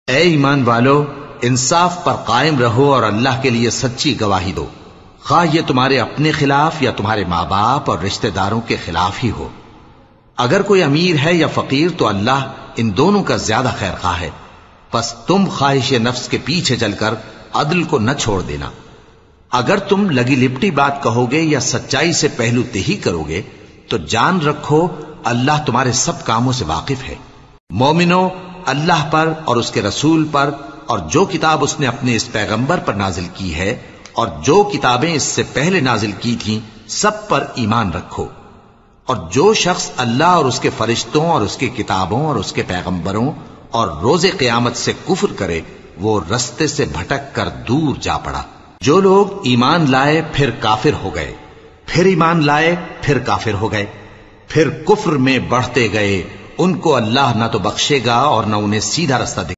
اے ایمان والو، انصاف پر قائم رہو اور اللہ کے لیے سچی گواہی دو، خواہ یہ تمہارے اپنے خلاف یا تمہارے ماں باپ اور رشتہ داروں کے خلاف ہی ہو۔ اگر کوئی امیر ہے یا فقیر تو اللہ ان دونوں کا زیادہ خیر خواہ ہے، پس تم خواہش نفس کے پیچھے چل کر عدل کو نہ چھوڑ دینا۔ اگر تم لگی لپٹی بات کہو گے یا سچائی سے پہلو تہی کرو گے تو جان رکھو اللہ تمہارے سب کاموں سے واقف ہے۔ مومنو، اللہ پر اور اس کے رسول پر اور جو کتاب اس نے اپنے اس پیغمبر پر نازل کی ہے اور جو کتابیں اس سے پہلے نازل کی تھیں سب پر ایمان رکھو، اور جو شخص اللہ اور اس کے فرشتوں اور اس کی کتابوں اور اس کے پیغمبروں اور روز قیامت سے کفر کرے وہ رستے سے بھٹک کر دور جا پڑا۔ جو لوگ ایمان لائے پھر کافر ہو گئے، پھر ایمان لائے پھر کافر ہو گئے، پھر کفر میں بڑھتے گئے، ان کو اللہ نہ تو بخشے گا اور نہ انہیں سیدھا رستہ دکھائے گا۔